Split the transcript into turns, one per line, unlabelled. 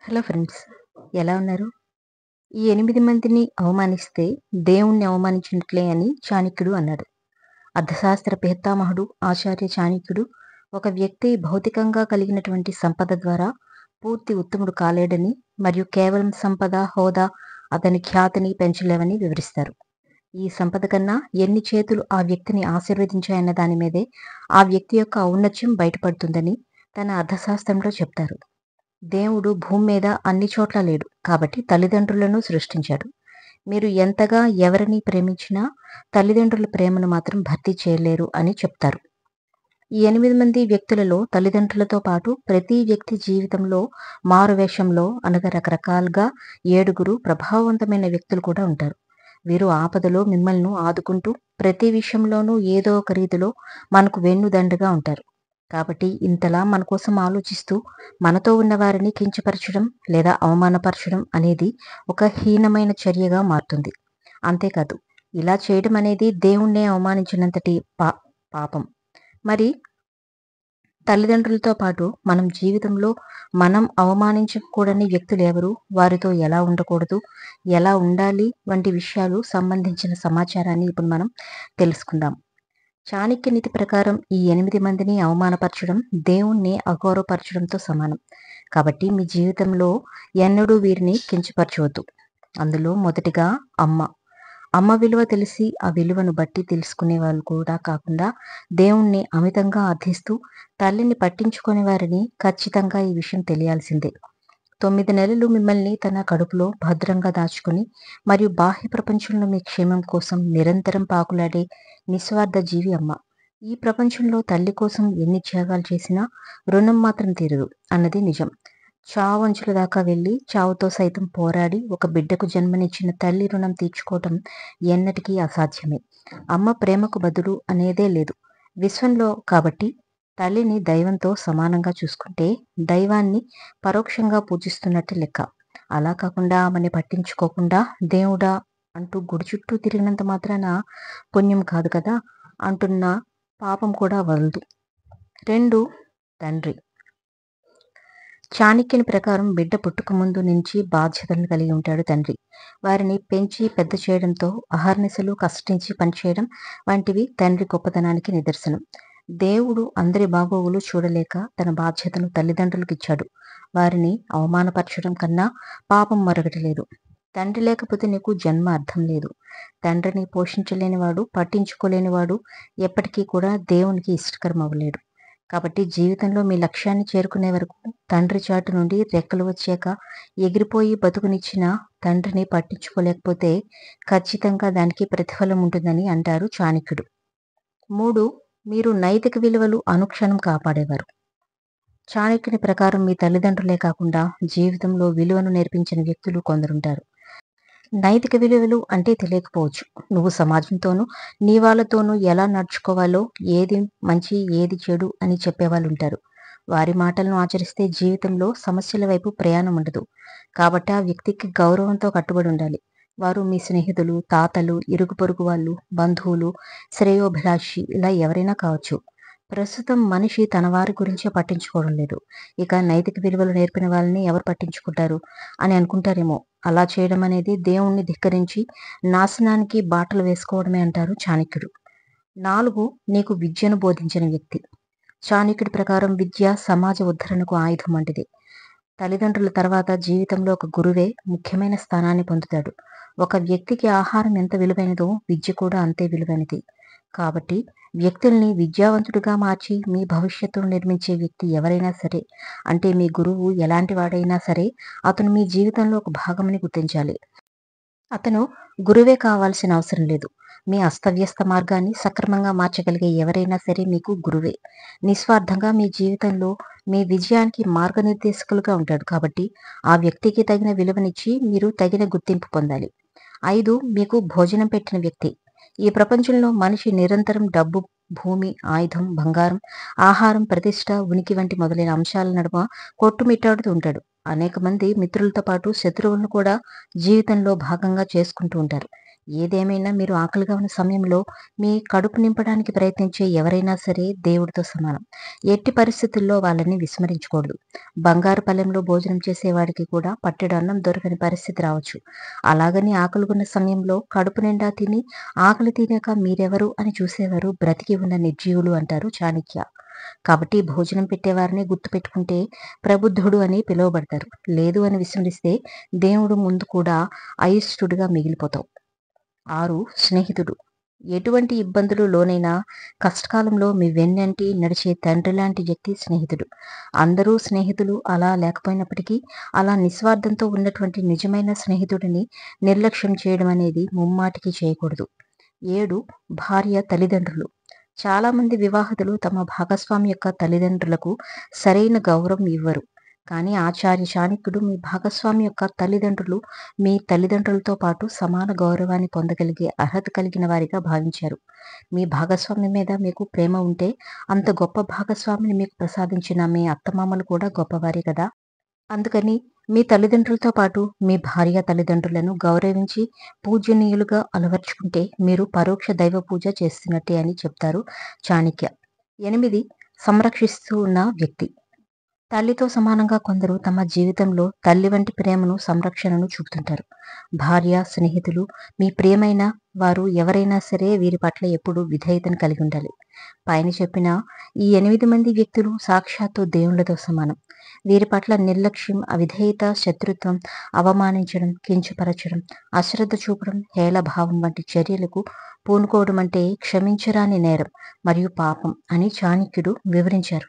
Hello friends, ఎలా ఉన్నారు? ఈ 8 మందిని అవమానిస్తే దేవుణ్ణి అవమానించినట్లే అని చాణక్యుడు అన్నాడు. అర్థశాస్త్ర పితామహుడు ఆచార్య చాణక్యుడు ఒక వ్యక్తి భౌతికంగా కలిగినటువంటి సంపద ద్వారా పూర్తి ఉత్తముడు కాలేడని మరియు కేవలం సంపద, హోదా అతని ఖ్యాతిని పెంచలేవని వివరిస్తారు. ఈ సంపద కన్నా ఎన్ని చేతులు ఆ వ్యక్తిని ఆశీర్వదించాయన్న దాని మీదే ఆ వ్యక్తి యొక్క ఔన్నత్యం బయటపడుతుందని తన అర్థశాస్త్రంలో చెప్తారు. దేవుడు భూమి మీద అన్ని చోట్ల లేడు కాబట్టి తల్లిదండ్రులను సృష్టించాడు. మీరు ఎంతగా ఎవరిని ప్రేమించినా తల్లిదండ్రుల ప్రేమను మాత్రం భర్తీ చేయలేరు అని చెప్తారు. ఈ 8 మంది వ్యక్తులలో తల్లిదండ్రులతో పాటు ప్రతి వ్యక్తి జీవితంలో మారువేషంలో అనగా రకరకాలుగా 7 ప్రభావవంతమైన వ్యక్తులు కూడా ఉంటారు. వీరు ఆపదలో మిమ్మల్ని ఆదుకుంటూ ప్రతి విషయంలోనూ ఏదో ఒక రీతిలో మనకు వెన్నుదండుగా ఉంటారు. కాబట్టి ఇంతలా మన కోసం ఆలోచిస్తూ మనతో ఉన్న వారిని కించపరచడం లేదా అవమానపరచడం అనేది ఒక హీనమైన చర్యగా మారుతుంది. అంతేకాదు, ఇలా చేయడం అనేది దేవుణ్ణే అవమానించినంతటి పాపం. మరి తల్లిదండ్రులతో పాటు మనం జీవితంలో మనం అవమానించకూడని వ్యక్తులు ఎవరు, వారితో ఎలా ఉండకూడదు, ఎలా ఉండాలి వంటి విషయాలు సంబంధించిన సమాచారాన్ని ఇప్పుడు మనం తెలుసుకుందాం. చాణక్య నీతి ప్రకారం ఈ 8 మందిని అవమానపరచడం దేవుణ్ణి అగౌరవపరచడంతో సమానం. కాబట్టి మీ జీవితంలో ఎన్నడూ వీరిని కించపరచవద్దు. అందులో మొదటిగా అమ్మ విలువ తెలిసి ఆ విలువను బట్టి తెలుసుకునే వాళ్ళు కూడా కాకుండా దేవుణ్ణి అమితంగా అర్థిస్తూ తల్లిని పట్టించుకునే వారిని ఖచ్చితంగా ఈ విషయం తెలియాల్సిందే. 9 నెలలు మిమ్మల్ని తన కడుపులో భద్రంగా దాచుకుని మరియు బాహ్య ప్రపంచంలో మీ క్షేమం కోసం నిరంతరం పాకులాడే నిస్వార్థ జీవి అమ్మ. ఈ ప్రపంచంలో తల్లి కోసం ఎన్ని త్యాగాలు చేసినా రుణం మాత్రం తీరదు అన్నది నిజం. చావంచుల దాకా వెళ్ళి చావుతో సైతం పోరాడి ఒక బిడ్డకు జన్మనిచ్చిన తల్లి రుణం తీర్చుకోవటం ఎన్నటికీ అసాధ్యమే. అమ్మ ప్రేమకు బదులు అనేదే లేదు విశ్వంలో. కాబట్టి తల్లిని దైవంతో సమానంగా చూసుకుంటే దైవాన్ని పరోక్షంగా పూజిస్తున్నట్టు లెక్క. అలా కాకుండా ఆమెని పట్టించుకోకుండా దేవుడా అంటూ గుడి చుట్టూ తిరిగినంత మాత్రాన పుణ్యం కాదు కదా అంటున్న పాపం కూడా వదలదు. 2. తండ్రి. చాణక్యుని ప్రకారం బిడ్డ పుట్టుక ముందు నుంచి బాధ్యతలను కలిగి ఉంటాడు తండ్రి. వారిని పెంచి పెద్ద చేయడంతో అహర్నిశలు కష్టించి పనిచేయడం వంటివి తండ్రి గొప్పతనానికి నిదర్శనం. దేవుడు అందరి బాగోగులు చూడలేక తన బాధ్యతను తల్లిదండ్రులకు ఇచ్చాడు. వారిని అవమానపరచడం కన్నా పాపం మరొకటి లేదు. తండ్రి లేకపోతే నీకు జన్మ అర్థం లేదు. తండ్రిని పోషించలేనివాడు, పట్టించుకోలేనివాడు ఎప్పటికీ కూడా దేవునికి ఇష్టకరం అవ్వలేడు. కాబట్టి జీవితంలో మీ లక్ష్యాన్ని చేరుకునే వరకు తండ్రి చాటు నుండి రెక్కలు వచ్చాక ఎగిరిపోయి బతుకునిచ్చిన తండ్రిని పట్టించుకోలేకపోతే ఖచ్చితంగా దానికి ప్రతిఫలం ఉంటుందని అంటారు చాణక్యుడు. 3. మీరు నైతిక విలువలు అనుక్షణం కాపాడేవారు. చాణక్యుని ప్రకారం మీ తల్లిదండ్రులే కాకుండా జీవితంలో విలువను నేర్పించిన వ్యక్తులు కొందరుంటారు. నైతిక విలువలు అంటే తెలియకపోవచ్చు. నువ్వు సమాజంతోనూ నీ వాళ్ళతోనూ ఎలా నడుచుకోవాలో, ఏది మంచి ఏది చెడు అని చెప్పేవాళ్ళు ఉంటారు. వారి మాటలను ఆచరిస్తే జీవితంలో సమస్యల వైపు ప్రయాణం ఉండదు. కాబట్టి ఆ వ్యక్తికి గౌరవంతో కట్టుబడి ఉండాలి. వారు మీ స్నేహితులు, తాతలు, ఇరుగు పొరుగు వాళ్ళు, బంధువులు, శ్రేయోభిలాషి ఇలా ఎవరైనా కావచ్చు. ప్రస్తుతం మనిషి తన వారి గురించే పట్టించుకోవడం లేదు. ఇక నైతిక విలువలు నేర్పిన వాళ్ళని ఎవరు పట్టించుకుంటారు అని అనుకుంటారేమో. అలా చేయడం అనేది దేవుణ్ణి ధిక్కరించి నాశనానికి బాటలు వేసుకోవడమే అంటారు చాణక్యుడు. 4. నీకు విద్యను బోధించిన వ్యక్తి. చాణక్యుడి ప్రకారం విద్య సమాజ ఉద్ధరణకు ఆయుధం వంటిది. తల్లిదండ్రుల తర్వాత జీవితంలో ఒక గురువే ముఖ్యమైన స్థానాన్ని పొందుతాడు. ఒక వ్యక్తికి ఆహారం ఎంత విలువైనదో విద్య కూడా అంతే విలువైనది. కాబట్టి వ్యక్తుల్ని విద్యావంతుడిగా మార్చి మీ భవిష్యత్తును నిర్మించే వ్యక్తి ఎవరైనా సరే, అంటే మీ గురువు ఎలాంటి వాడైనా సరే, అతను మీ జీవితంలో ఒక భాగమని గుర్తించాలి. అతను గురువే కావాల్సిన అవసరం లేదు. మీ అస్తవ్యస్త మార్గాన్ని సక్రమంగా మార్చగలిగే ఎవరైనా సరే మీకు గురువే. నిస్వార్థంగా మీ జీవితంలో మీ విజయానికి మార్గనిర్దేశకులుగా ఉంటాడు. కాబట్టి ఆ వ్యక్తికి తగిన విలువనిచ్చి మీరు తగిన గుర్తింపు పొందాలి. 5. మీకు భోజనం పెట్టిన వ్యక్తి. ఈ ప్రపంచంలో మనిషి నిరంతరం డబ్బు, భూమి, ఆయుధం, బంగారం, ఆహారం, ప్రతిష్ట, ఉనికి వంటి మొదలైన అంశాల నడుమ కొట్టుమిట్టాడుతూ ఉంటాడు. అనేక మంది మిత్రులతో పాటు శత్రువులను కూడా జీవితంలో భాగంగా చేసుకుంటూ ఉంటారు. ఏదేమైనా మీరు ఆకలిగా ఉన్న సమయంలో మీ కడుపు నింపడానికి ప్రయత్నించే ఎవరైనా సరే దేవుడితో సమానం. ఎట్టి పరిస్థితుల్లో వాళ్ళని విస్మరించకూడదు. బంగారు పళ్ళెంలో భోజనం చేసేవాడికి కూడా పట్టెడు అన్నం దొరకని పరిస్థితి రావచ్చు. అలాగని ఆకలిగొన్న సమయంలో కడుపు నిండా తిని ఆకలి తీరాక మీరెవరు అని చూసేవారు బ్రతికి ఉన్న నిర్జీవులు అంటారు చాణక్య. కాబట్టి భోజనం పెట్టేవారిని గుర్తుపెట్టుకుంటే ప్రబుద్ధుడు అని పిలువబడతారు. లేదు అని విస్మరిస్తే దేవుడు ముందు కూడా అయిష్టుడిగా మిగిలిపోతావు. 6. స్నేహితుడు. ఎటువంటి ఇబ్బందులు లోనైనా కష్టకాలంలో మీ వెన్నంటి నడిచే తండ్రి లాంటి వ్యక్తి స్నేహితుడు. అందరూ స్నేహితులు అలా లేకపోయినప్పటికీ అలా నిస్వార్థంతో ఉన్నటువంటి నిజమైన స్నేహితుడిని నిర్లక్ష్యం చేయడం అనేది ముమ్మాటికి చేయకూడదు. 7. భార్య తల్లిదండ్రులు. చాలామంది వివాహితులు తమ భాగస్వామి యొక్క తల్లిదండ్రులకు సరైన గౌరవం ఇవ్వరు. కానీ ఆచార్య చాణక్యుడు మీ భాగస్వామి యొక్క తల్లిదండ్రులు మీ తల్లిదండ్రులతో పాటు సమాన గౌరవాన్ని పొందగలిగే అర్హత కలిగిన వారిగా భావించారు. మీ భాగస్వామి మీద మీకు ప్రేమ ఉంటే అంత గొప్ప భాగస్వామిని మీకు ప్రసాదించిన మీ అత్తమామలు కూడా గొప్పవారే కదా. అందుకని మీ తల్లిదండ్రులతో పాటు మీ భార్య తల్లిదండ్రులను గౌరవించి పూజనీయులుగా అలవర్చుకుంటే మీరు పరోక్ష దైవ పూజ చేస్తున్నట్టే అని చెప్తారు చాణక్య. 8. సంరక్షిస్తూ ఉన్న వ్యక్తి. తల్లితో సమానంగా కొందరు తమ జీవితంలో తల్లి వంటి ప్రేమను సంరక్షణను చూపుతుంటారు. భార్య, స్నేహితులు, మీ ప్రియమైన వారు ఎవరైనా సరే వీరి పట్ల ఎప్పుడూ విధేయతను కలిగి ఉండాలి. పైన చెప్పిన ఈ 8 మంది వ్యక్తులు సాక్షాత్తు దేవుళ్ళతో సమానం. వీరి పట్ల నిర్లక్ష్యం, అవిధేయత, శత్రుత్వం, అవమానించడం, కించపరచడం, అశ్రద్ధ చూపడం, హేళభావం వంటి చర్యలకు పూనుకోవడం అంటే క్షమించరాని నేరం మరియు పాపం అని చాణక్యుడు వివరించారు.